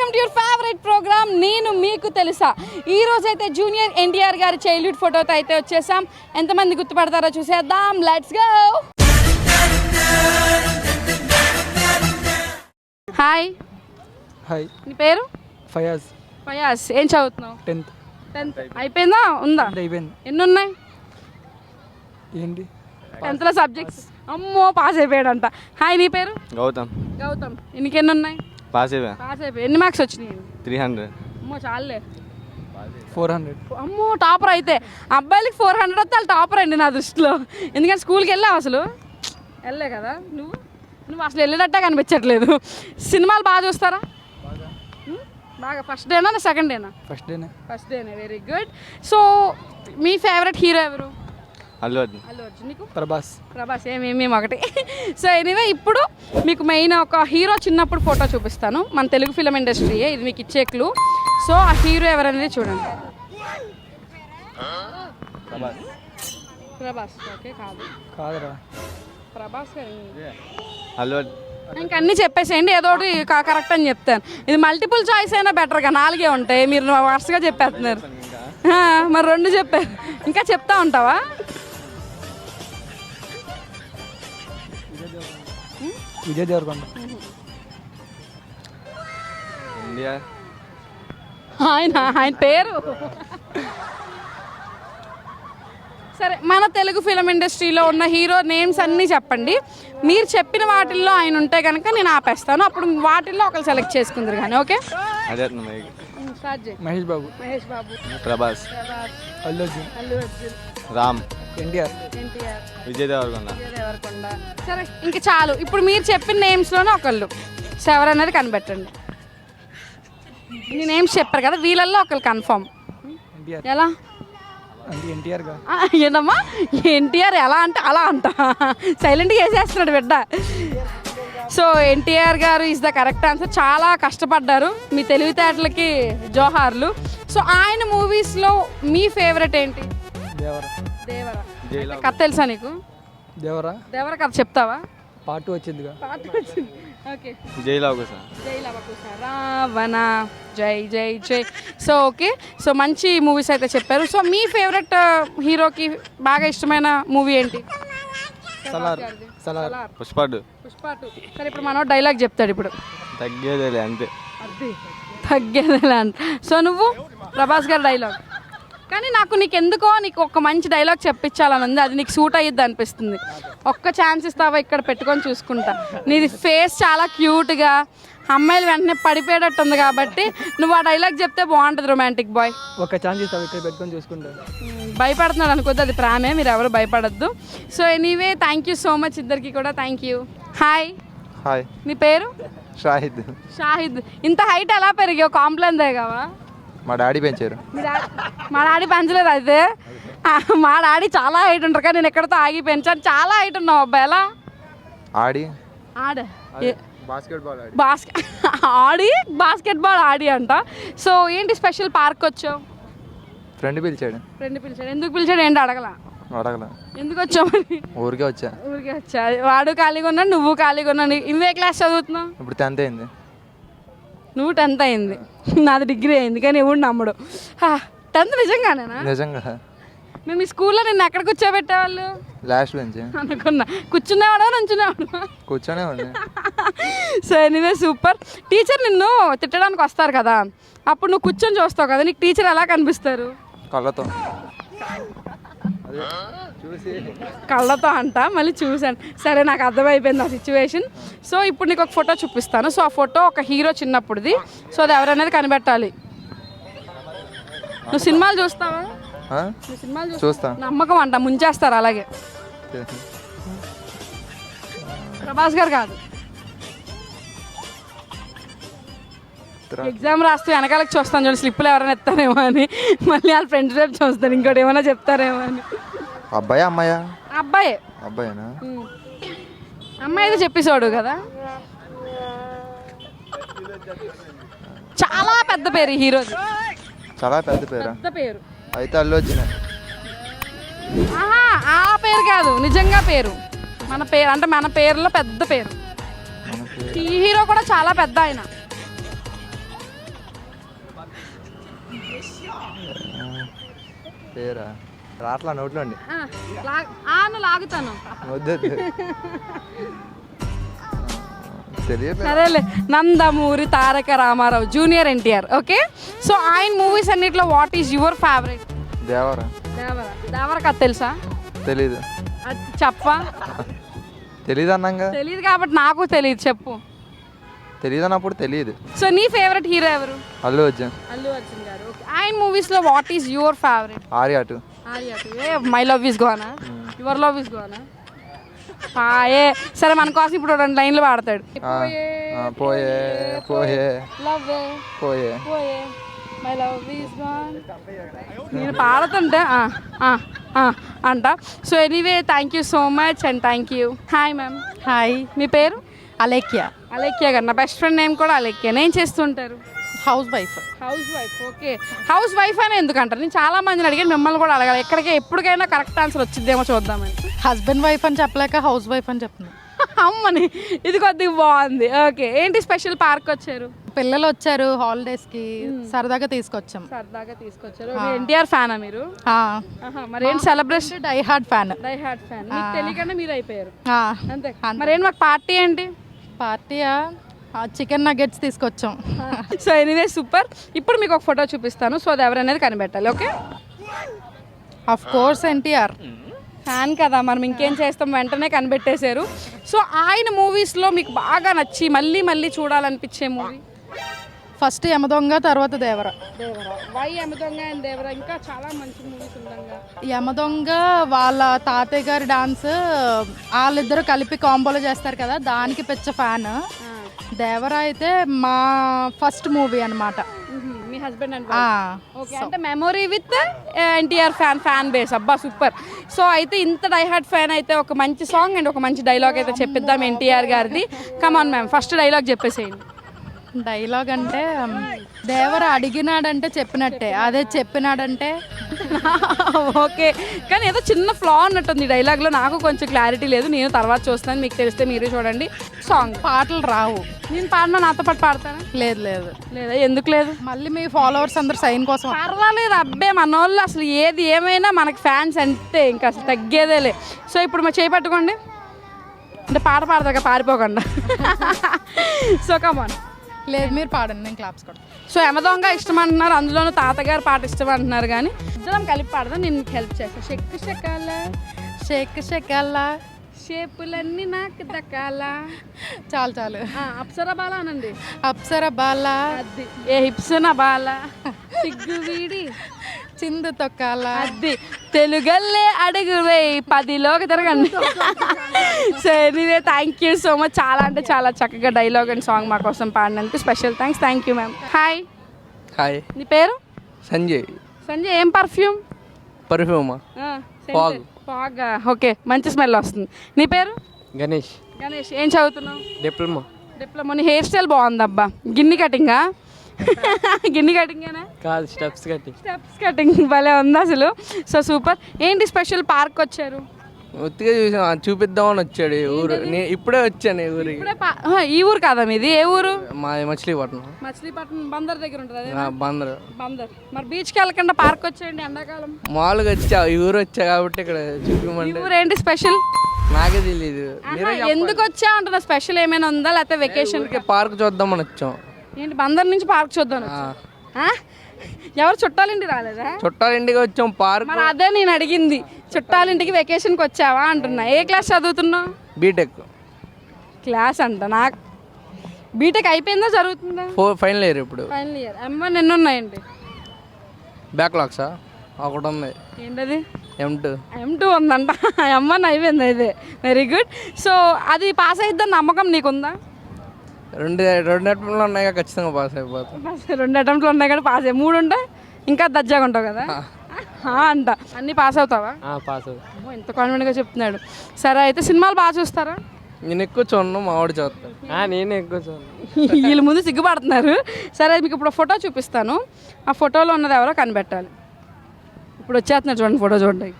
Welcome to your favourite programme నేను మీకు తెలుసా. ఈ రోజు అయితే జూనియర్ ఎన్టీఆర్ గారి చైల్డ్హుడ్ ఫోటోతో అయితే వచ్చేసాం. ఎంతమంది గుర్తుపడతారో చూసేద్దాం. Let's go. హాయ్ హాయ్, నీ పేరు? ఫయాజ్. ఫయాజ్, ఏం చదువుతున్నావు? 10th. 10th అయిపోయిందా? ఉందా? అయిపోయింది. ఎన్ని ఉన్నాయి? ఏంటి 10th లో సబ్జెక్ట్స్? అమ్మో, పాస్ అయిపోయాడంట. హాయ్, నీ పేరు? గౌతమ్. గౌతమ్, నీకెన్ని ఉన్నాయి? పాస్ అయిపోయా. పాస్ అయిపోయి ఎన్ని మార్క్స్ వచ్చినాయి? 300. అమ్మో చాలే. 400. అమ్మో, టాపర్ అయితే. అబ్బాయిలకి 400 వస్తే వాళ్ళు టాపర్ అండి నా దృష్టిలో. ఎందుకంటే స్కూల్కి వెళ్ళావు అసలు? వెళ్ళే కదా నువ్వు. నువ్వు అసలు వెళ్ళేటట్టే కనిపించట్లేదు. సినిమాలు బాగా చూస్తారా? బాగా. ఫస్ట్ డేనా సెకండ్ డేనా? ఫస్ట్ డేనే. ఫస్ట్ డేనే. Very good. సో మీ ఫేవరెట్ హీరో ఎవరు? అల్లు అర్జున్. అల్లు అర్జున్. నీకు? ప్రభాస్. ప్రభాస్. ఏమేమి ఒకటి. సో ఎనీవే, ఇప్పుడు మీకు మెయిన్ ఒక హీరో చిన్నప్పుడు ఫోటో చూపిస్తాను. మన తెలుగు ఫిలిం ఇండస్ట్రీయే ఇది, మీకు ఇచ్చే క్లూ. సో ఆ హీరో ఎవరనేది చూడండి. ప్రభాస్. ఓకే, కాదురా. ప్రభాస్ అల్లు అర్జున్. ఇంకా అన్నీ చెప్పేసేయండి, ఏదో ఒకటి కరెక్ట్ అని చెప్తాను. ఇది మల్టిపుల్ చాయిస్ అయినా బెటర్గా, 4 ఉంటాయి. మీరు వరుసగా చెప్పేస్తున్నారు. మరి 2 చెప్పారు, ఇంకా చెప్తా ఉంటావా? విజయ్ దేవరకొండ. ఇండియా. ఆయన పేరు సరే. మన తెలుగు ఫిలిం ఇండస్ట్రీలో ఉన్న హీరో నేమ్స్ అన్నీ చెప్పండి. మీరు చెప్పిన వాటిల్లో ఆయన ఉంటే కనుక నేను ఆపేస్తాను. అప్పుడు వాటిల్లో ఒకరు సెలెక్ట్ చేసుకుందరు కానీ. ఓకే, అదే మహేష్ బాబు. మహేష్ బాబు. ప్రభాస్. అల్లు అర్జున్. అల్లు అర్జున్. రామ్. ఎన్టీఆర్. విజయ్ దేవరకొండ. సరే, ఇంక చాలు. ఇప్పుడు మీరు చెప్పిన నేమ్స్లోనే ఒకళ్ళు ఎవరనేది కనిపెట్టండి. మీ నేమ్స్ చెప్పారు కదా, వీళ్ళల్లో ఒకళ్ళు కన్ఫర్మ్. ఎన్టీఆర్. ఎలా అంటే ఎన్టీఆర్గా. ఏంటమ్మా ఎన్టీఆర్? ఎలా అంటే అలా అంట. సైలెంట్గా వేసేస్తున్నాడు బిడ్డ. సో ఎన్టీఆర్ గారు ఈజ్ ద కరెక్ట్ ఆన్సర్. చాలా కష్టపడ్డారు, మీ తెలివితేటలకి జోహార్లు. సో ఆయన మూవీస్లో మీ ఫేవరెట్ ఏంటి? దేవరా. దేవరా. జైలా. కథ తెలుసా నీకు? దేవరా. దేవరా కథ చెప్తావా? పార్ట్ 2 వచ్చిందిగా. ఓకే. జైలవకుశ. జైలవకుశ. రావణ. జై జై జై. సో ఓకే, సో మంచి మూవీస్ అయితే చెప్పారు. సో మీ ఫేవరెట్ హీరోకి బాగా ఇష్టమైన మూవీ ఏంటి? సలార్. సలార్. పుష్ప 2. పుష్ప 2. సరే, ఇప్పుడు మనోడు డైలాగ్ చెప్తాడు. ఇప్పుడు తగ్గేదేలే అంతే. అది తగ్గేదేలే అంట. సో నువ్వు? ప్రభాస్ గారి డైలాగ్. కానీ నీకు ఒక మంచి డైలాగ్ చెప్పించాలని ఉంది, అది నీకు సూట్ అయ్యిద్ది అనిపిస్తుంది. ఒక్క ఛాన్స్ ఇస్తావా? ఇక్కడ పెట్టుకొని చూసుకుంటా. నీది ఫేస్ చాలా క్యూట్గా, అమ్మాయిలు వెంటనే పడిపోయేటట్టు ఉంది కాబట్టి నువ్వు ఆ డైలాగ్ చెప్తే బాగుంటుంది. Romantic bye. ఒక ఛాన్స్ ఇస్తావు, ఇక్కడ పెట్టుకొని చూసుకుంటా. భయపడుతున్నాడు అనుకోద్దు, అది ప్రామే, మీరు ఎవరు భయపడద్దు. So anyway, thank you so much ఇద్దరికి కూడా. Thank you. హాయ్. హాయ్. నీ పేరు? షాహిద్. షాహిద్. ఇంత హైట్ ఎలా పెరిగావు? కాంప్లైన్ దేగావా? మా డాడీ పెంచారు. మా డాడీ పెంచలేదు అయితే. మా డాడీ చాలా హైట్ ఉంటారు కానీ నేను ఎక్కడితో ఆగి పెంచాను. చాలా హైట్ ఉన్నావు అబ్బాయి. ఎలా ఆడి ఆడి బాస్కెట్బాల్ ఆడి అంట. సో ఏంటి స్పెషల్? పార్క్ వచ్చావు? ఫ్రెండ్ పిలిచాడు. ఎందుకు పిలిచాడు? ఏంటి అడగలా? ఎందుకు వచ్చావు మరి? ఊరికే వచ్చా. వాడు ఖాళీగా ఉన్నాడు, నువ్వు ఖాళీగా ఉన్నాడు. ఇవే క్లాస్ చదువుతున్నావు? ఇప్పుడు 10th అయింది. నువ్వు 10th అయింది, నాది డిగ్రీ అయింది. కానీ ఎవడు నమ్మడు. 10th నిజంగానేనా? నిజంగా. మేము ఈ స్కూల్లో నిన్ను ఎక్కడ కూర్చోబెట్టేవాళ్ళు? లాస్ట్ బెంచ్ అనుకున్నా. కూర్చునేవాడు నుంచునేవాడు? కూర్చొనే ఉండే. So anyway, super. టీచర్ నిన్ను తిట్టడానికి వస్తారు కదా, అప్పుడు నువ్వు కూర్చొని చూస్తావు కదా, నీకు టీచర్ ఎలా కనిపిస్తారు? కళ్ళతో. కళ్ళతో అంట. మళ్ళీ చూశాను. సరే, నాకు అర్థమైపోయింది ఆ సిచ్యువేషన్. సో ఇప్పుడు నీకు ఒక ఫోటో చూపిస్తాను. సో ఆ ఫోటో ఒక హీరో చిన్నప్పుడుది. సో అది ఎవరనేది కనిపెట్టాలి. నువ్వు సినిమాలు చూస్తావా? సినిమాలు చూస్తా. నమ్మకం అంట, ముంచేస్తారు అలాగే. ప్రభాస్ గారు కాదు. ఎగ్జామ్ రాస్తూ వెనకాలకి చూస్తాను చూడండి, స్లిప్పులు ఎవరైనా ఎత్తారేమో అని. మళ్ళీ వాళ్ళ ఫ్రెండ్స్ రేపు చూస్తాను, ఇంకోటి ఏమైనా చెప్తారేమో అని. అబ్బాయా అమ్మాయా? అబ్బాయే. అబ్బాయేనా? అమ్మాయి అయితే చెప్పేసాడు కదా. చాలా పెద్ద పేరు ఈ హీరోది. చాలా పెద్ద పేరు. పెద్ద పేరు అయితే అల్లు అర్జున్. ఆ పేరు కాదు, నిజంగా పేరు. మన పేరు అంటే మన పేరులో పెద్ద పేరు. ఈ హీరో కూడా చాలా పెద్ద ఆయన. పేరా రాట్లా నోట్లో అండి నువ్వు లాగుతాను. వద్దు తెలియదు. సరేలే, Nandamuri Taraka Rama Rao junior NTR. Okay, so ఆయన మూవీస్ అన్నిట్లో what is your favourite? Devara. Devara కథ తెలుసా? తెలీదు. అది చెప్పా. తెలీదు అన్నాగా. తెలియదు కాబట్టి నాకు తెలియదు, చెప్పు. తెలీదు అన్నప్పుడు తెలియదు. సో నీ ఫేవరెట్ హీరో ఎవరు? అల్లు అర్జున్. అల్లు అర్జున్ గారు. ఓకే, ఆయన మూవీస్లో what is your favourite? Arya 2. My love is gonna, your love is gonna. ఏ సరే, మన కోసం ఇప్పుడు 2 లైన్లు పాడతాడు. పోయే పోయే లవ్ పోయే పోయే మై లవ్ ఈస్ గోన్. నేను పాడుతుంటే అంట. So anyway, thank you so much and thank you. Hi ma'am. Hi, మీ పేరు? అలేఖ్య. అలేఖ్య గారు. నా బెస్ట్ ఫ్రెండ్ నేమ్ కూడా అలేఖ్య. ఏం చేస్తుంటారు? House wife. House wife. Okay, house wife అని ఎందుకంటారు? నేను చాలా మందిని అడిగాను, మిమ్మల్ని కూడా అడగాలి. ఎక్కడికి ఎప్పటికైనా కరెక్ట్ ఆన్సర్ వచ్చిద్దేమో చూద్దామని. హస్బెండ్ వైఫ్ అని చెప్పలేక హౌస్ వైఫ్ అని చెప్తున్నాను. అమ్మని, ఇది కొద్దిగా బాగుంది. ఓకే, ఏంటి స్పెషల్ పార్క్ వచ్చారు? పిల్లలు వచ్చారు హాలిడేస్కి, సరదాగా తీసుకొచ్చాం. సరదాగా తీసుకొచ్చారు. ఎన్టీఆర్ ఫ్యానా మీరు? మరి ఏంటి celebration? Die hard fan. Die hard fan. మీకు తెలియకుండా మీరు అయిపోయారు అంతే. అంతే. మరేంటి మాకు పార్టీ ఏంటి? పార్టీయా? చికెన్ నగెట్స్ తీసుకొచ్చాం. So anyway super. ఇప్పుడు మీకు ఒక ఫోటో చూపిస్తాను, సో అది ఎవరనేది కనిపెట్టాలి. Okay, of course NTR fan కదా, మనం ఇంకేం చేస్తాం, వెంటనే కనిపెట్టేశారు. సో ఆయన మూవీస్లో మీకు బాగా నచ్చి మళ్ళీ మళ్ళీ చూడాలనిపించే మూవీ? ఫస్ట్ యమదొంగ, తర్వాత దేవర. వై యమదొంగ అండ్ దేవర? ఇంకా చాలా మంచి మూవీస్ ఉండగా. యమదొంగ వాళ్ళ తాతయ్య గారి డాన్స్ వాళ్ళిద్దరూ కలిపి కాంబోలో చేస్తారు కదా, దానికి పిచ్చ ఫ్యాన్. దేవర అయితే మా ఫస్ట్ మూవీ అనమాట. మీ హస్బెండ్ అండ్ ఓకే, అంటే memory with NTR fan base. అబ్బా సూపర్. సో అయితే ఇంత డైహార్డ్ ఫ్యాన్ అయితే ఒక మంచి సాంగ్ అండ్ ఒక మంచి డైలాగ్ అయితే చెప్పిద్దాం ఎన్టీఆర్ గారిది. కమాన్ మ్యామ్, ఫస్ట్ డైలాగ్ చెప్పేసేయండి. డైలాగ్ అంటే దేవర అడిగినాడంటే చెప్పినట్టే, అదే చెప్పినాడంటే. ఓకే, కానీ ఏదో చిన్న ఫ్లా ఉన్నట్టుంది డైలాగ్లో, నాకు కొంచెం క్లారిటీ లేదు. నేను తర్వాత చూస్తాను, మీకు తెలిస్తే మీరు చూడండి. సాంగ్ పాటలు రావు. నేను పాడినా నాతో పాటు పాడతాను? లేదు లేదు. లేదా? ఎందుకు లేదు? మళ్ళీ మీ ఫాలోవర్స్ అందరు సైన్ కోసం. పర్వాలేదు అబ్బే, మన వాళ్ళు అసలు ఏది ఏమైనా మనకి ఫ్యాన్స్ అంటే ఇంకా అసలు తగ్గేదేలే. సో ఇప్పుడు మా చేయి పట్టుకోండి, అంటే పాట పాడతాక పారిపోకుండా. సో కమాన్. లేదు, మీరు పాడండి, నేను క్లాప్స్ కొడతాను. సో యమదొంగ ఇష్టం అంటున్నారు, అందులోనూ తాతగారు పాట ఇష్టం అంటున్నారు, కానీ ఇద్దరం కలిపి పాడదాం. నేను మీకు హెల్ప్ చేస్తాను. షెక్ షెకాల షేక్ షెకల్లా షేపులన్నీ నాకు దక్కాల. చాలు చాలు. అప్సర బాల అనండి. అప్సర బాల. అది ఏ హిప్సన బాల సిగ్గు వీడి చిందు తొక్కాల. అది తెలుగల్లే అడుగు వేయి 10లోకి తిరగండి. So anyway, thank you so much. చాలా అంటే చాలా చక్కగా డైలాగ్ అండ్ సాంగ్ మా కోసం పాడినందుకు special thanks. Thank you ma'am. Hi. Hi. నీ పేరు? సంజయ్. సంజయ్, ఏం పర్ఫ్యూమ్? పర్ఫ్యూమా? ఫాగ్. ఫాగ్. ఓకే, మంచి స్మెల్ వస్తుంది. నీ పేరు? గణేష్. గణేష్, ఏం చదువుతున్నావు? డిప్లొమా. డిప్లొమా. నీ హెయిర్ స్టైల్ బాగుందబ్బా. గిన్ని కటింగా? గిన్ని కటింగేనా? కాదు, స్టెప్స్ కటింగ్. స్టెప్స్ కటింగ్ భలే ఉంది అసలు. So super. ఏంటి స్పెషల్ పార్క్ వచ్చారు? ఒత్తిగా చూపిద్దామని వచ్చాడు ఊరు. నేను ఇప్పుడే వచ్చాను ఊరికి. ఈ ఊరు కాదా మీది? ఏ ఊరు? మా మచిలీపట్నం. మచిలీపట్నం బందర్ దగ్గర ఉంటుంది. బందర్. బందర్. మరి బీచ్కి వెళ్ళకుండా పార్క్ వచ్చేయండి ఎండాకాలం. మామూలుగా వచ్చా, ఈ ఊరు వచ్చా కాబట్టి ఇక్కడ చూపించమంటే. ఈ ఊరు ఏంటి స్పెషల్? నాకే తెలీదు. ఎందుకు వచ్చా అంటున్నా, స్పెషల్ ఏమైనా ఉందా లేకపోతే వెకేషన్? పార్క్ చూద్దామని వచ్చాం. ఏంటి బందర్ నుంచి పార్క్ చూద్దాం? ఎవరు చుట్టాలింటి రాలేదా? చుట్టాలింటికి వచ్చాం పార్క్. మరి అదే నేను అడిగింది, చుట్టాలింటికి వెకేషన్కి వచ్చావా అంటున్నా. ఏ క్లాస్ చదువుతున్నావు? బీటెక్ క్లాస్ అంట. నాకు బీటెక్ అయిపోయిందా జరుగుతుందా? ఫైనల్ ఇయర్ ఇప్పుడు. Final year. M1 ఎన్ని ఉన్నాయండి? బ్యాక్లాగ్సా? ఒకటి ఉంది. ఏంటది? M2 ఉందంట. M1 అయిపోయింది అయితే. Very good. సో అది పాస్ అయిద్దని నమ్మకం నీకుందా? రెండు అటెంప్ట్లు ఉన్నాయి, ఖచ్చితంగా పాస్ అయిపోతాం. 2 అటెంప్ట్లు ఉన్నాయి కానీ పాస్ అయ్యి 3 ఉంటాయి, ఇంకా దజ్జాగా ఉంటావు కదా అంట. అన్నీ పాస్ అవుతావా? పాస్ అవుతాం. ఎంత కాన్ఫిడెంట్గా చెప్తున్నాడు. సరే అయితే సినిమాలు బాగా చూస్తారా? నేను ఎక్కువ చూడను, మా వాడు చూస్తాను. నేను ఎక్కువ చూడను. వీళ్ళ ముందు సిగ్గుపడుతున్నారు. సరే మీకు ఇప్పుడు ఫోటో చూపిస్తాను, ఆ ఫోటోలో ఉన్నది ఎవరో కనిపెట్టాలి. ఇప్పుడు వచ్చేస్తున్నారు చూడండి ఫోటో చూడండి.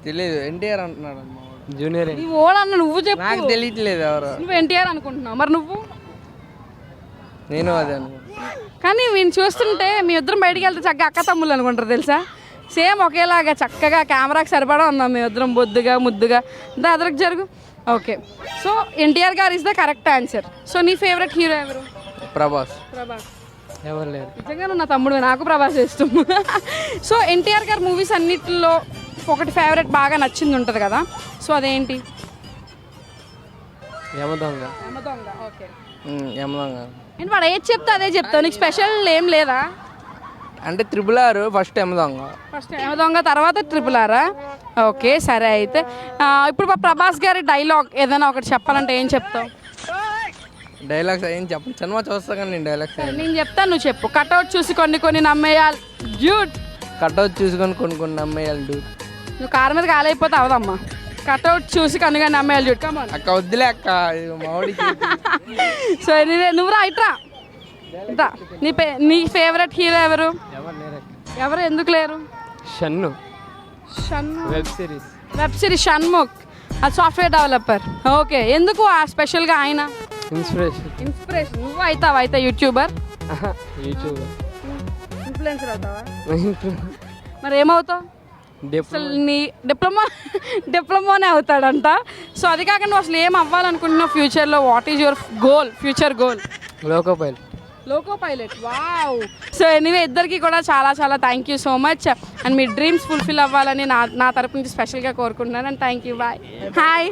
తెలియదు, ఎన్టీఆర్ అంటున్నాడు. జూనియర్. ఓడన్న నువ్వు చెప్పు. నాకు తెలియట్లేదు ఎవరు. నువ్వు ఎన్టీఆర్ అనుకుంటున్నావు, మరి నువ్వు? నేను అదే అనుకుంటా. కానీ వీళ్ళు చూస్తుంటే మీ ఇద్దరం బయటికి వెళ్తే చక్కగా అక్క తమ్ముళ్ళు అనుకుంటారు తెలుసా. సేమ్ ఒకేలాగా చక్కగా కెమెరాకి సరిపడా ఉన్నాం మేము ఇద్దరం, బొద్దుగా ముద్దుగా. అదరకు జరుగు. ఓకే, సో ఎన్టీఆర్ గారు is the correct answer. So నీ ఫేవరెట్ హీరో ఎవరు? ప్రభాస్. ప్రభాస్. ఎవరు లేరు. నిజంగా నా తమ్ముడు, నాకు ప్రభాస్ ఇష్టం. సో ఎన్టీఆర్ గారి మూవీస్ అన్నిటిలో ఒకటి ఫేవరెట్ బాగా నచ్చింది ఉంటుంది కదా, సో అదేంటి? యమదొంగ. యమదొంగ. ఓకే. యమదొంగ నేను వాడు ఏది చెప్తే అదే చెప్తావు, నీకు స్పెషల్ ఏం లేదా? అంటే RRR first Yamadonga. First Yamadonga తర్వాత RRR. ఓకే సరే. అయితే ఇప్పుడు మా ప్రభాస్ గారి డైలాగ్ ఏదైనా ఒకటి చెప్పాలంటే ఏం చెప్తావు? డైలాగ్స్ ఏం చెప్పను, సినిమా చూస్తా కానీ నేను డైలాగ్స్ నేను చెప్తాను, నువ్వు చెప్పు. కట్అవుట్ చూసి కొన్ని నమ్మేయాలి డ్యూట్. కట్అవుట్ చూసుకొని కొన్ని అమ్మేయాలి డూడ్. నువ్వు కారు మీద కాలేకపోతే అవదమ్మా. కట్అవుట్ చూసి కనుక నమ్మేయాలి డ్యూట్. కమాన్ అక్క వద్దులే అక్క, ఇది మామిడికి. సో నువ్వు రా ఇట్రా. నీ ఫేవరెట్ హీరో ఎవరు? ఎవరు ఎందుకు లేరు? షన్ను. షణ్ముఖ్. వెబ్ సిరీస్ షణ్ముఖ్, అది సాఫ్ట్వేర్ డెవలపర్. ఓకే, ఎందుకు ఆ స్పెషల్గా ఆయన? ఇన్స్పిరేషన్. నువ్వు అవుతావా అయితే యూట్యూబర్? ఇన్ఫ్లుయెన్సర్ అవుతావా? మరి ఏమవుతావు? అసలు నీ డిప్లొమానే అవుతాడంట. సో అది కాక నువ్వు అసలు ఏం అవ్వాలనుకుంటున్నావు ఫ్యూచర్లో? What is your goal, future goal? Loco pilot. Wow. So anyway ఇద్దరికి కూడా చాలా చాలా thank you so much. And మీ డ్రీమ్స్ ఫుల్ఫిల్ అవ్వాలని నా తరపు నుంచి స్పెషల్గా కోరుకుంటున్నాను. And thank you. Bye. Hi.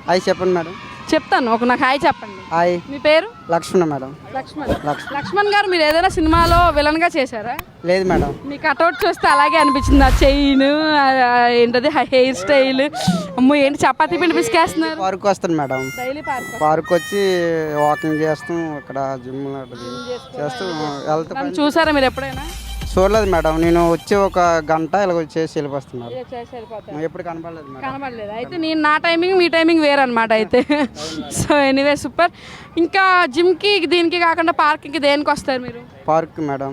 Hi చెప్పండి మేడం. చెప్తాను, నాకు హాయ్ చెప్పండి. హాయ్. మీ పేరు? లక్ష్మణ మేడం. లక్ష్మణ్ గారు, మీరు ఏదైనా సినిమాలో విలన్గా చేశారా? లేదు మేడం. మీ కట్అవుట్ చూస్తే అలాగే అనిపించింది. ఆ చైన్ ఏంటది, హెయిర్ స్టైల్. అమ్మో ఏంటి చపాతీ పిండి పిసికేస్తున్నారు? పార్క్ వస్తాను మేడం. డైలీ పార్క్ వచ్చి వాకింగ్ చేస్తాం, ఇక్కడ జిమ్ చేస్తూ వెళ్తాం. చూసారా మీరు ఎప్పుడైనా? చూడలేదు మేడం, నేను వచ్చి ఒక గంట ఇలా చేసి వెళ్ళిపోస్తున్నాను. ఎప్పుడు కనపడలేదు మేడం. కనబడలేదు. అయితే నేను నా టైమింగ్ మీ టైమింగ్ వేరనమాట అయితే. So anyway super. ఇంకా జిమ్కి దీనికి కాకుండా పార్కింగ్కి దేనికి వస్తారు మీరు? పార్క్ మేడం,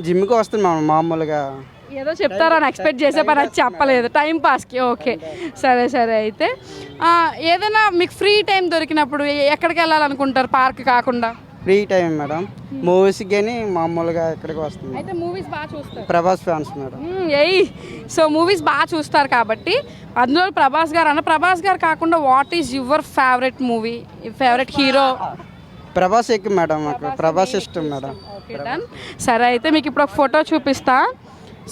జిమ్కి వస్తాను మేడం మామూలుగా. ఏదో చెప్తారని ఎక్స్పెక్ట్ చేసే పని అది చెప్పలేదు, టైం పాస్కి. ఓకే సరే. అయితే ఏదైనా మీకు ఫ్రీ టైం దొరికినప్పుడు ఎక్కడికి వెళ్ళాలనుకుంటారు పార్క్ కాకుండా? ఫ్రీ టైం మేడం మూవీస్కి కానీ మామూలుగా ఇక్కడికి వస్తుంది. అయితే మూవీస్ బాగా చూస్తారు? Prabhas fans madam. So movies బాగా చూస్తారు కాబట్టి అందులో ప్రభాస్ గారు కాకుండా what is your favourite movie, favourite hero? Prabhas ఎక్కువ మేడం, నాకు ప్రభాస్ ఇష్టం మేడం. Okay done. సరే అయితే మీకు ఇప్పుడు ఒక ఫోటో చూపిస్తా.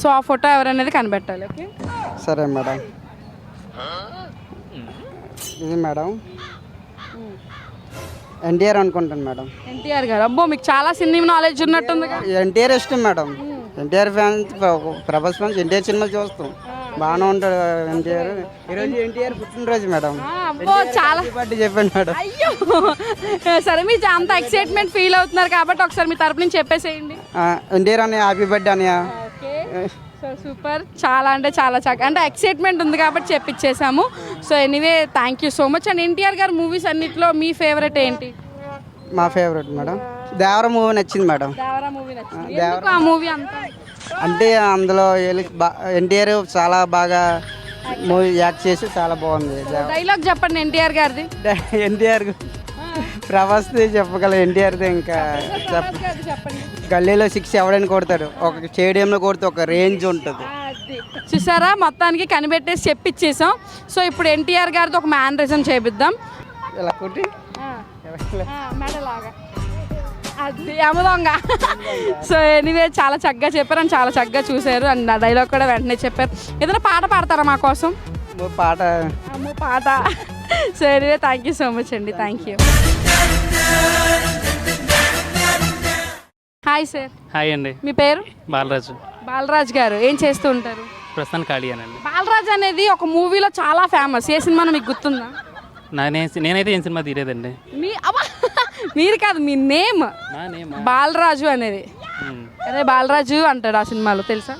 సో ఆ ఫోటో ఎవరనేది కనిపెట్టాలి. ఓకే సరే మేడం. ఇది మేడం ఎన్టీఆర్ అనుకుంటాను మేడం. ఎన్టీఆర్ గారు. అబ్బో మీకు చాలా సినిమా నాలెడ్జ్ ఉన్నట్టుంది. ఎన్టీఆర్ ఇష్టం madam. NTR fans, Prabhas fans NTR సినిమాలు చూస్తాం, బాగానే ఉంటాడు ఎన్టీఆర్. ఈరోజు ఎన్టీఆర్ పుట్టినరోజు మేడం. అబ్బో చాలా బర్త్డే చెప్పాను మేడం. అయ్యో సరే, మీరు అంత ఎక్సైట్మెంట్ ఫీల్ అవుతున్నారు కాబట్టి ఒకసారి మీ తరపు నుంచి చెప్పేసేయండి. ఎన్టీఆర్ అన్నయ్య హ్యాపీ బర్త్డే అన్నయ్య. Okay so super. చాలా అంటే చాలా అంటే ఎక్సైట్మెంట్ ఉంది కాబట్టి చెప్పించేసాము. So anyway thank you so much. And NTR garu movies అన్నిట్లో మీ ఫేవరెట్ ఏంటి? మా ఫేవరెట్ మేడం దేవర మూవీ నచ్చింది మేడం. దేవరా మూవీ నచ్చింది. ఎందుకు ఆ మూవీ అంతా? అంటే అందులో ఎన్టీఆర్ చాలా బాగా మూవీ యాక్ట్ చేసి చాలా బాగుంది. డైలాగ్ చెప్పండి ఎన్టీఆర్ గారిది. ఎన్టీఆర్ ప్రభాస్ది చెప్పగల, ఎన్టీఆర్ది ఇంకా చెప్పండి. గల్లీలో 6 ఎవడని కొడతాడు, ఒక స్టేడియంలో కొడితే ఒక రేంజ్ ఉంటుంది. చూసారా, మొత్తానికి కనిపెట్టేసి చెప్పిచ్చేసాం. సో ఇప్పుడు ఎన్టీఆర్ గారితో ఒక మ్యానరిజం చేపిద్దాం. ఇలా కొట్టి మెడలాగా అది యమదొంగ. సో ఎనీవే చాలా చక్కగా చెప్పారు అండ్ చాలా చక్కగా చూశారు అండ్ నా డైలాగ్ కూడా వెంటనే చెప్పారు. ఏదైనా పాట పాడతారా మా కోసం? పాట పాట. So anyway thank you so much అండి. Thank you. Hi sir. Hi అండి. మీ పేరు? బాలరాజు. బాలరాజ్ గారు ఏం చేస్తూ ఉంటారు? ప్రస్తుతానికి ఖాళీయేనండి. బాలరాజ్ అనేది ఒక మూవీలో చాలా ఫేమస్. ఏ సినిమా మీకు గుర్తుందా? నేనైతే ఏం సినిమా తీరేదండి. మీరు కాదు, మీ నేమ్ బాలరాజు అనేది. అదే బాలరాజు అంటాడు ఆ సినిమాలో, తెలుసా?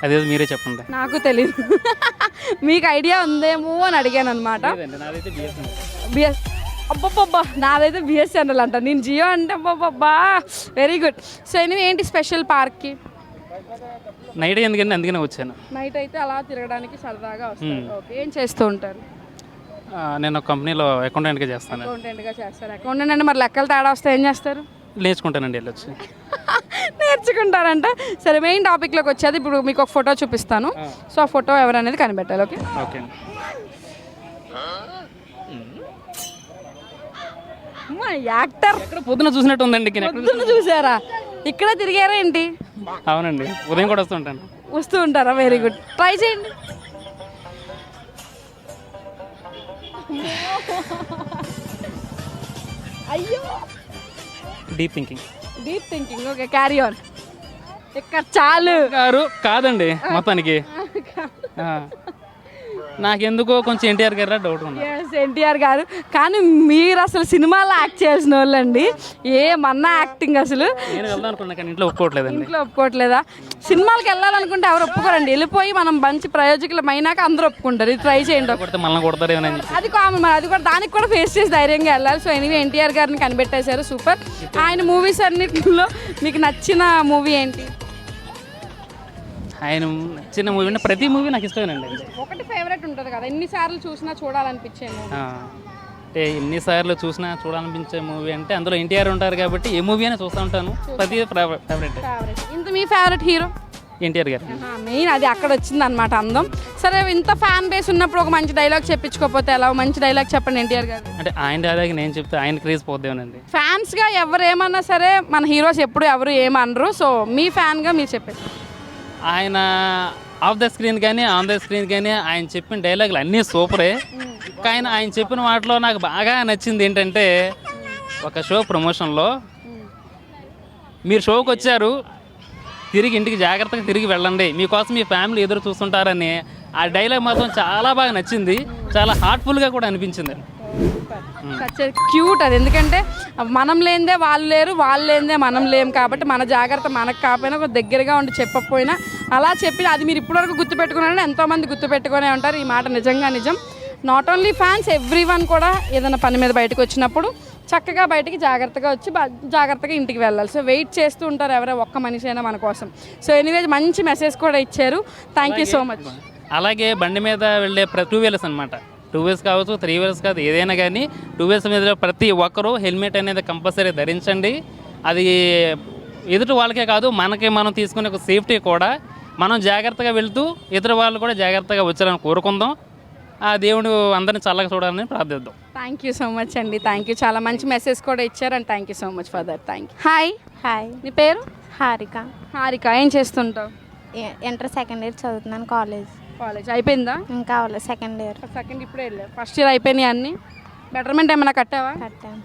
అదే మీరే చెప్పండి. నాకు తెలీదు. మీకు ఐడియా ఉందేమో అని అడిగాను అనమాట. బిఎస్ అబ్బబ్బబ్బా, నాదైతే బిఎస్ఎన్ఎల్ అంట, నేను జియో అంటే అబ్బబ్బబ్బా. Very good. సో ఎనివే ఏంటి స్పెషల్ పార్క్కి? నైట్ ఎందుకండి, అందుకనే వచ్చాను. నైట్ అయితే అలా తిరగడానికి సరదాగా వస్తారు. ఓకే, ఏం చేస్తూ ఉంటారు? నేను ఒక కంపెనీలో అకౌంటెంట్గా చేస్తాను. అకౌంటెంట్గా చేస్తారు. అకౌంటెంట్ అంటే మరి లెక్కలు తేడా వస్తే ఏం చేస్తారు? నేర్చుకుంటానండి వెళ్ళొచ్చి. నేర్చుకుంటారంట. సరే మెయిన్ టాపిక్లోకి వచ్చేది. ఇప్పుడు మీకు ఒక ఫోటో చూపిస్తాను. సో ఆ ఫోటో ఎవరనేది కనిపెట్టాలి. ఓకే ఓకే అండి. యాక్టర్ ఎక్కడ పొద్దున చూసినట్టు ఉందండి. పొద్దున్న చూసారా? ఇక్కడ తిరిగారా ఏంటి? అవునండి, ఉదయం కూడా వస్తుంటాను. వస్తూ ఉంటారా? వెరీ గుడ్, ట్రై చేయండి. అయ్యో, deep thinking. Deep thinking. Okay, carry on. ఇక్కడ చాలు గారు కాదండి మొత్తానికి. నాకెందుకో కొంచెం ఎన్టీఆర్ గారు డౌట్ ఉంది. ఎన్టీఆర్ గారు, కానీ మీరు అసలు సినిమాలో యాక్ట్ చేసిన వాళ్ళండి. ఏమన్నా యాక్టింగ్ అసలు. నేను వెళ్దాం అనుకున్నా కానీ ఇంట్లో ఒప్పుకోవట్లేదండి. ఇంట్లో ఒప్పుకోవట్లేదా? సినిమాలకు వెళ్ళాలనుకుంటే ఎవరు ఒప్పుకోరండి. వెళ్ళిపోయి మనం మంచి ప్రయోజకులం అయినాక అందరూ ఒప్పుకుంటారు. ఇది ట్రై చేయండి. కొడితే మళ్ళీ కొడతారేమని. అది కామన్, మరి అది కూడా దానికి కూడా ఫేస్ చేసి ధైర్యంగా వెళ్ళాలి. సో ఎనీవే ఎన్టీఆర్ గారిని కనిపెట్టేశారు. సూపర్. ఆయన మూవీస్ అన్నిటిలో మీకు నచ్చిన మూవీ ఏంటి? ఆయన నచ్చిన మూవీ అంటే ప్రతి మూవీ నాకు ఇష్టమేనండి. ఒకటి ఫేవరెట్ ఉంటుంది కదా, ఎన్నిసార్లు చూసినా చూడాలనిపించే మూవీ. అంటే ఎన్నిసార్లు చూసినా చూడాలనిపించే మూవీ అంటే అందులో ఎన్టీఆర్ ఉంటారు కాబట్టి ఏ మూవీ అయినా చూస్తూ ఉంటాను. ప్రతి ఫేవరెట్. ఇంత మీ ఫేవరెట్ హీరో? ఎన్టీఆర్ గారు. మెయిన్ అది అక్కడ వచ్చింది అనమాట అందం. సరే, ఇంత ఫ్యాన్ బేస్ ఉన్నప్పుడు ఒక మంచి డైలాగ్ చెప్పించుకోకపోతే ఎలా? మంచి డైలాగ్ చెప్పండి ఎన్టీఆర్ గారు. అంటే ఆయన డైలాగ్ నేను చెప్తే ఆయన క్రేజ్ పోద్దేమోనండి. ఫ్యాన్స్గా ఎవరు ఏమన్నా సరే మన హీరోస్ ఎప్పుడు ఎవరు ఏమనరు. సో మీ ఫ్యాన్గా మీరు చెప్పండి. ఆయన ఆఫ్ ద స్క్రీన్ కానీ ఆన్ ద స్క్రీన్ కానీ ఆయన చెప్పిన డైలాగులు అన్నీ సూపరే. కానీ ఆయన చెప్పిన వాటిలో నాకు బాగా నచ్చింది ఏంటంటే, ఒక షో ప్రమోషన్లో మీరు షోకి వచ్చారు, తిరిగి ఇంటికి జాగ్రత్తగా తిరిగి వెళ్ళండి, మీకోసం మీ ఫ్యామిలీ ఎదురు చూస్తుంటారని ఆ డైలాగ్ మాత్రం చాలా బాగా నచ్చింది. చాలా హార్ట్ఫుల్గా కూడా అనిపించింది. క్యూట్ అది. ఎందుకంటే మనం లేనిదే వాళ్ళు లేరు, వాళ్ళు లేనిదే మనం లేము. కాబట్టి మన జాగ్రత్త మనకు కాకపోయినా ఒక దగ్గరగా ఉండి చెప్పకపోయినా అలా చెప్పి అది మీరు ఇప్పటివరకు గుర్తుపెట్టుకున్నారని ఎంతోమంది గుర్తుపెట్టుకునే ఉంటారు. ఈ మాట నిజంగా నిజం. Not only fans, every one కూడా ఏదైనా పని మీద బయటకు వచ్చినప్పుడు చక్కగా బయటికి జాగ్రత్తగా వచ్చి జాగ్రత్తగా ఇంటికి వెళ్ళాలి. సో వెయిట్ చేస్తూ ఉంటారు ఎవరో ఒక్క మనిషి అయినా మన కోసం. సో ఎనీవేజ్ మంచి మెసేజ్ కూడా ఇచ్చారు. Thank you so much. అలాగే బండి మీద వెళ్ళే 2 వీలర్స్ అనమాట, 2 వీలర్స్ కావచ్చు 3 వీలర్స్ కాదు, ఏదైనా కానీ 2 వీలర్స్ మీద ప్రతి ఒక్కరూ హెల్మెట్ అనేది కంపల్సరీ ధరించండి. అది ఎదుటి వాళ్ళకే కాదు, మనకి మనం తీసుకునే ఒక సేఫ్టీ కూడా. మనం జాగ్రత్తగా వెళ్తూ ఇతర వాళ్ళు కూడా జాగ్రత్తగా వచ్చారని కోరుకుందాం. ఆ దేవుడు అందరిని చల్లగా చూడాలని ప్రార్థిద్దాం. థ్యాంక్ యూ సో మచ్ అండి. Thank you. చాలా మంచి మెసేజ్ కూడా ఇచ్చారు and thank you so much for that. Thank you. Hi. Hi, నీ పేరు? హారిక. హారిక. ఏం చేస్తుంటావు? ఇంటర్ సెకండ్ ఇయర్ చదువుతున్నాను. కాలేజ్ అయిపోయిందా? ఇంకా అవ్వలేదు, సెకండ్ ఇయర్. సెకండ్ ఇప్పుడే వెళ్ళావు. ఫస్ట్ ఇయర్ అయిపోయినాయి అన్నీ. బెటర్మెంట్ ఏమైనా కట్టావా? కట్టాను.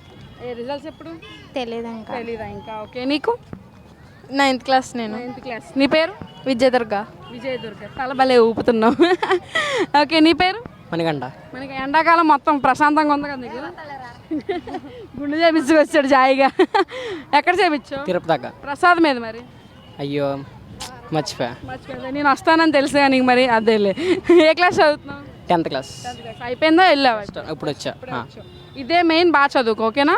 రిజల్ట్స్ ఎప్పుడు? తెలీదు ఇంకా. తెలీదా ఇంకా? ఓకే. నీకు? 9th క్లాస్ నేను. 9th class. నీ పేరు? విజయదుర్గ. విజయదుర్గ. తల భలే ఊపుతున్నావు. ఓకే. నీ పేరు? మణిగంట. మనకి ఎండాకాలం మొత్తం ప్రశాంతంగా ఉంది కదా నీకు? గుండె చేపించుకొచ్చాడు జాయిగా. ఎక్కడ చేపించావు? తిరుపతి దాకా. ప్రసాద్ మీద మరి? అయ్యో మర్చిపోయా. నేను వస్తానని తెలుసు నీకు మరి. అదేలే. ఏ క్లాస్ చదువుతున్నావు? 10th class. అయిపోయిందా? వెళ్ళావా? ఇప్పుడు వచ్చా. ఇదే మెయిన్. బాగా చదువుకో, ఓకేనా?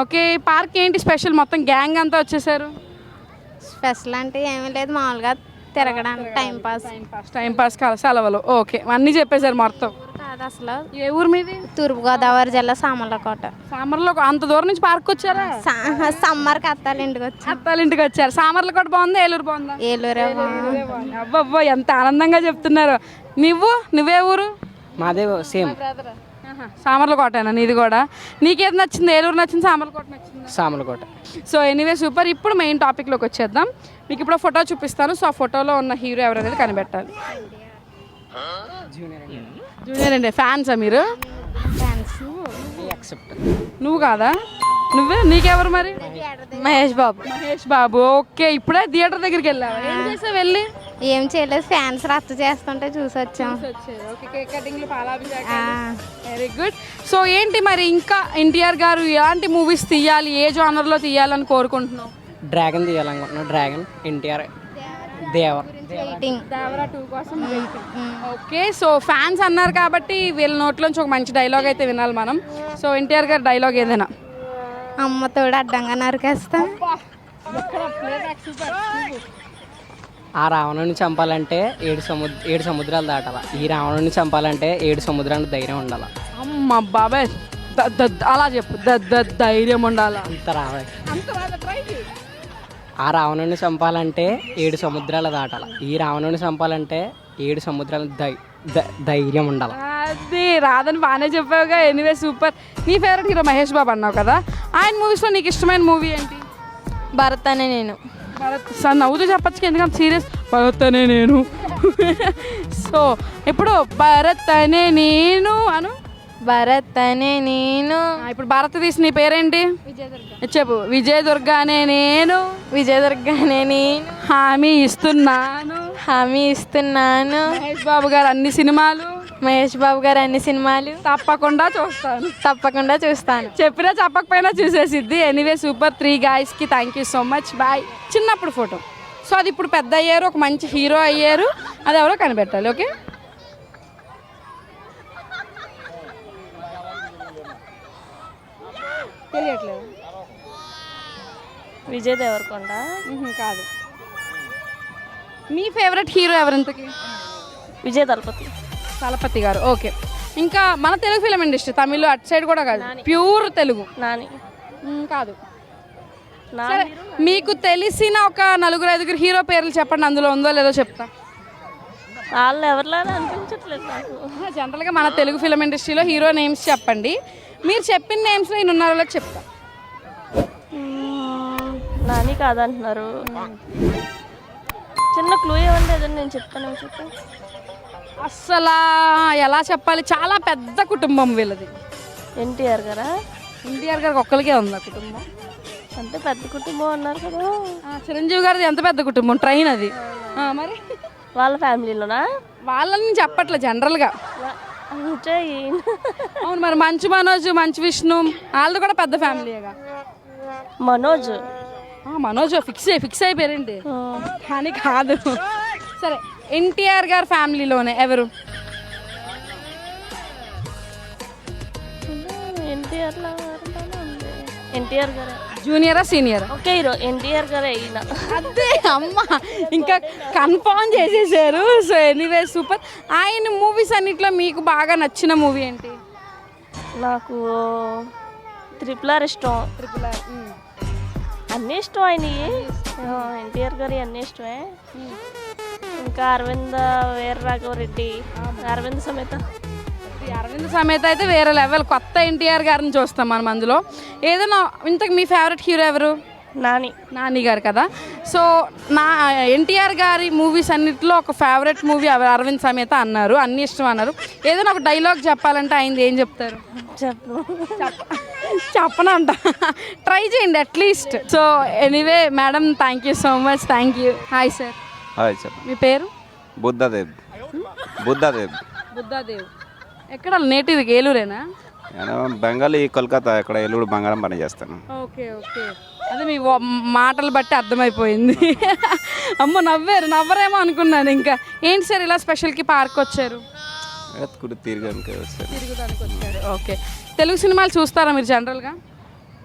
ఓకే. పార్క్ ఏంటి స్పెషల్? మొత్తం గ్యాంగ్ అంతా వచ్చేసారు. స్పెషల్ అంటే ఏమీ లేదు, మామూలుగా తిరగడానికి టైం పాస్ సెలవులు. ఓకే, అన్నీ చెప్పేశారు మొత్తం. కాదు అసలు. ఏ ఊరు మీది? తూర్పుగోదావరి జిల్లా సామర్లకోట. సామర్లో అంత దూరం నుంచి పార్క్ వచ్చారా? సమ్మర్కి అత్తాలి ఇంటికి వచ్చి. అత్తాల ఇంటికి వచ్చారు. సామర్లకోట బాగుందా ఏలూరు బాగుందా? ఏలూరే. అబ్బబ్బో ఎంత ఆనందంగా చెప్తున్నారు. నువ్వే ఊరు? మాదే సేమ్ సామర్లకోటేనా నీది కూడా? నీకేది నచ్చింది? ఏలూరు నచ్చింది, సామర్లకోట నచ్చింది? సామర్లకోట. So anyway super. ఇప్పుడు మెయిన్ టాపిక్లోకి వచ్చేద్దాం. మీకు ఇప్పుడు ఫోటో చూపిస్తాను. సో ఆ ఫోటోలో ఉన్న హీరో ఎవరనేది కనిపెట్టాలి. జూనియర్ అండి. ఫ్యాన్సా మీరు? నువ్వు కాదా? నీకెవరు మరి? మహేష్ బాబు. మహేష్ బాబు. ఓకే. ఇప్పుడే థియేటర్ దగ్గరికి వెళ్ళావా? ఏం చేసావు వెళ్ళి? ఏం చేయలేదు, ఫ్యాన్స్ రచ్చ చేస్తుంటే చూసి వచ్చాం. Very good. సో ఏంటి మరి ఇంకా ఎన్టీఆర్ గారు ఎలాంటి మూవీస్ తీయాలి, ఏ జానర్లో తీయాలని కోరుకుంటున్నావు? డ్రాగన్ తీయాలనుకుంటున్నాను. డ్రాగన్, ఎన్టీఆర్, దేవర. దేవరా 2 కోసం. ఓకే. సో ఫ్యాన్స్ అన్నారు కాబట్టి వీళ్ళ నోట్లోంచి ఒక మంచి డైలాగ్ అయితే వినాలి మనం. సో ఎన్టీఆర్ గారి డైలాగ్ ఏదైనా. అమ్మతోడు అడ్డంగా నరికేస్తా. ఆ రావణుని చంపాలంటే 7 సముద్రాలు దాటాల. ఈ రావణుని చంపాలంటే 7 సముద్రాలు ధైర్యం ఉండాల. అమ్మ బాబాయ్ అలా చెప్పు ధైర్యం ఉండాలా అంత రావాలి. అంత రాదా? ట్రై చేయి. ఆ రావణుని చంపాలంటే 7 సముద్రాలు దాటాల. ఈ రావణుని చంపాలంటే 7 సముద్రాలు ధైర్యం ఉండాలి. అది రాదని బాగానే చెప్పావుగా. Anyway super. నీ ఫేవరెట్ హీరో మహేష్ బాబు అన్నావు కదా, ఆయన మూవీస్లో నీకు ఇష్టమైన మూవీ ఏంటి? భరత్ అనే నేను. భరత్ సార్ నవ్వుతూ చెప్పచ్చు, ఎందుకంటే సీరియస్. భరత్ అనే నేను. సో ఇప్పుడు భరత్ అనే నేను అను. భరత్ అనే నేను. ఇప్పుడు భారత్ తీసి నీ పేరేంటి చెప్పు. విజయదుర్గ అనే నేను. విజయదుర్గ అనే నేను. హామీ ఇస్తున్నాను. హామీ ఇస్తున్నాను. మహేష్ బాబు గారు అన్ని సినిమాలు. మహేష్ బాబు గారు అన్ని సినిమాలు తప్పకుండా చూస్తాను. తప్పకుండా చూస్తాను. చెప్పినా చెప్పకపోయినా చూసేసిద్ది. Anyway super. 3 guysకి thank you so much. Bye. చిన్నప్పుడు ఫోటో. సో అది ఇప్పుడు పెద్ద అయ్యారు, ఒక మంచి హీరో అయ్యారు, అది ఎవరో కనిపెట్టాలి. ఓకే తెలియట్లేదు. విజయ్ దేవరకొండ. కాదు. మీ ఫేవరెట్ హీరో ఎవరింతకి? విజయ్ తలపతి గారు. ఓకే. ఇంకా మన తెలుగు ఫిలిం ఇండస్ట్రీ, తమిళ్ అటు సైడ్ కూడా కాదు, ప్యూర్ తెలుగు. నాని. కాదు. సరే, మీకు తెలిసిన ఒక 4-5 హీరో పేర్లు చెప్పండి, అందులో ఉందో లేదో చెప్తా. వాళ్ళు ఎవరిలాగా అనిపించట్లేదు నాకు. జనరల్గా మన తెలుగు ఫిలిం ఇండస్ట్రీలో హీరో నేమ్స్ చెప్పండి. మీరు చెప్పిన నేమ్స్లో ఈయన ఉన్నారో లేదో చెప్తా. నాని కాదంటున్నారు. చిన్న క్లూ ఏమంటే ఏదైనా నేను చెప్తాను. చెప్పు. అస్సలు ఎలా చెప్పాలి, చాలా పెద్ద కుటుంబం వీళ్ళది. ఎన్టీఆర్ గారా? ఎన్టీఆర్ గారికి ఒక్కరికే ఉంది ఆ కుటుంబం. అంటే పెద్ద కుటుంబం అన్నారు కదా. చిరంజీవి గారిది ఎంత పెద్ద కుటుంబం, ట్రైన్ అది. మరి వాళ్ళ ఫ్యామిలీలోనా? వాళ్ళని చెప్పట్లే, జనరల్గా. అంటే అవును. మరి మంచు మనోజ్, మంచు విష్ణు, వాళ్ళది కూడా పెద్ద ఫ్యామిలీగా. మనోజ్. మనోజ్ ఫిక్స్ అయిపోయారండి. కానీ కాదు. సరే, ఎన్టీఆర్ గారి ఫ్యామిలీలోనే ఎవరు? ఎన్టీఆర్ గారే. జూనియరా సీనియరా? ఓకే, హీరో ఎన్టీఆర్ గారే అయినా. అదే అమ్మ, ఇంకా కన్ఫర్మ్ చేసేసారు. So anyway super. ఆయన మూవీస్ అన్నిట్లో మీకు బాగా నచ్చిన మూవీ ఏంటి? నాకు RRR ఇష్టం. అన్నీ ఇష్టం ఆయనవి. ఎన్టీఆర్ గారి అన్నీ ఇష్టమే. ఇంకా అరవింద వీర రాఘవరెడ్డి, అరవింద సమేత అయితే వేరే లెవెల్. కొత్త ఎన్టీఆర్ గారిని చూస్తాం మనం అందులో. ఏదైనా ఇంతకు మీ ఫేవరెట్ హీరో ఎవరు? నాని గారు కదా. సో ఎన్టీఆర్ గారి మూవీస్ అన్నిట్లో ఒక ఫేవరెట్ మూవీ అరవింద్ సమేత అన్నారు, అన్ని ఇష్టం అన్నారు. ఏదైనా ఒక డైలాగ్ చెప్పాలంటే ఆయనది ఏం చెప్తారు? చెప్పనంట. ట్రై చేయండి at least. So anyway madam, thank you so much. Thank you. Hi sir. Hi sir. మీ పేరు? బుద్ధదేవ్. ఎక్కడ నేటివ్? ఏలూరేనా? నేను బెంగాలీ, కోల్కతా. ఇక్కడ ఏలూరు బంగారం పని చేస్తాను. ఓకే. అదే మీ మాటలు బట్టి అర్థమైపోయింది. అమ్మ నవ్వరేమో అనుకున్నాను. ఇంకా ఏంటి సార్ ఇలా స్పెషల్కి పార్క్ వచ్చారు? తిరగడానికి వచ్చారు. ఓకే. తెలుగు సినిమాలు చూస్తారా మీరు జనరల్గా?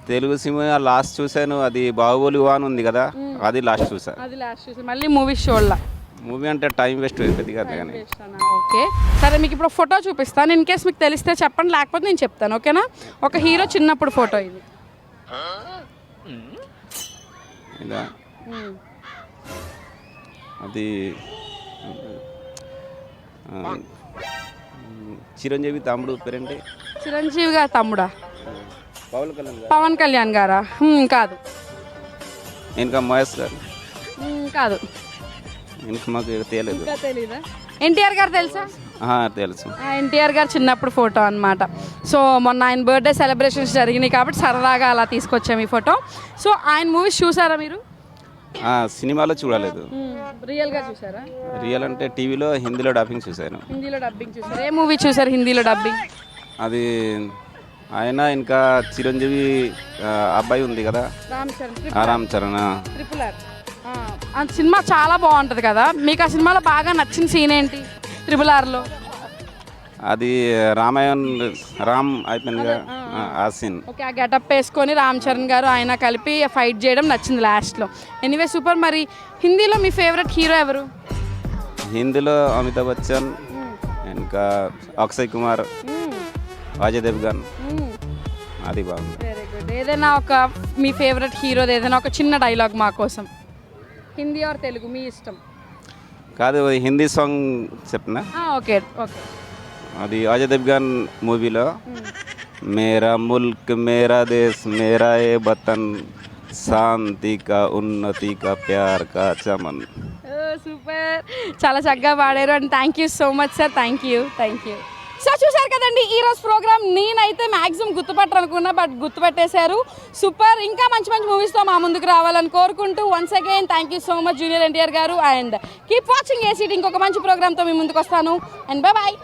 తెలుగు సినిమా లాస్ట్ చూసాను, అది బాహుబలి 1 ఉంది కదా, అది లాస్ట్ చూసాను. మళ్ళీ మూవీస్ చూడాల. మూవీ అంటే టైం వేస్ట్ అయిపోయింది కదా. కానీ ఓకే సరే, మీకు ఇప్పుడు ఫోటో చూపిస్తాను. ఇన్ కేస్ మీకు తెలిస్తే చెప్పండి, లేకపోతే నేను చెప్తాను. ఓకేనా? ఒక హీరో చిన్నప్పుడు ఫోటో ఇది. అది చిరంజీవి తమ్ముడు పేరేంటి? చిరంజీవి గారు తమ్ముడా? పవన్ కళ్యాణ్ గారా? కాదు. ఇంకా మహేష్ గారు? కాదు. ఇంకా మాకు తెలియదు. ఎన్టీఆర్ గారు తెలుసా? తెలుసు. ఎన్టీఆర్ గారు చిన్నప్పుడు ఫోటో అన్నమాట. సో మొన్న ఆయన బర్త్డే సెలబ్రేషన్స్ జరిగినాయి కాబట్టి సరదాగా అలా తీసుకొచ్చాము ఈ ఫోటో. సో ఆయన మూవీస్ చూసారా మీరు? సినిమాలో చూడలేదు. రియల్గా చూసారా? రియల్ అంటే టీవీలో హిందీలో డబ్బింగ్ చూశాను. హిందీలో డబ్బింగ్ చూసారు? ఏ మూవీ చూసారు హిందీలో డబ్బింగ్? అది ఆయన ఇంకా చిరంజీవి అబ్బాయి ఉంది కదా, రామ్ చరణ్. RRR. ఆ సినిమా చాలా బాగుంటుంది కదా. మీకు ఆ సినిమాలో బాగా నచ్చిన సీన్ ఏంటి RRRలో? అది రామ్ అయిపోయింది కదా, ఆ సీన్. ఓకే, ఆ గెటప్ వేసుకొని రామ్ చరణ్ గారు ఆయన కలిపి ఫైట్ చేయడం నచ్చింది లాస్ట్లో. Anyway super. మరి హిందీలో మీ ఫేవరెట్ హీరో ఎవరు? హిందీలో అమితాబ్ బచ్చన్, ఇంకా అక్షయ్ కుమార్, అజయ్ దేవ్గన్, అది బాగుంది. Very good. ఏదైనా ఒక మీ ఫేవరెట్ హీరోది ఏదైనా ఒక చిన్న డైలాగ్ మా కోసం, హిందీ ఆర్ తెలుగు మీ ఇష్టం. కాదు, హిందీ సాంగ్ చెప్పిన ఓకే ఓకే. అది అజయ్ దేవ్గన్ మూవీలో మేరా ముల్క్ మేరా దేశ్ మేరా ఏ వతన్ శాంతి కా ఉన్నతి కా ప్యార్ కా చమన్. సూపర్, చాలా చక్కగా పాడారు and thank you so much sir. Thank you. So చూసారు కదండి ఈరోజు ప్రోగ్రామ్. నేనైతే మ్యాక్సిమం గుర్తుపట్టరనుకున్నా, బట్ గుర్తుపట్టేశారు. సూపర్. ఇంకా మంచి మంచి మూవీస్తో మా ముందుకు రావాలని కోరుకుంటూ once again thank you so much junior NTR garu. And keep watching ACT. ఇంకొక మంచి ప్రోగ్రామ్తో మీ ముందుకు వస్తాను అండ్ బాయ్.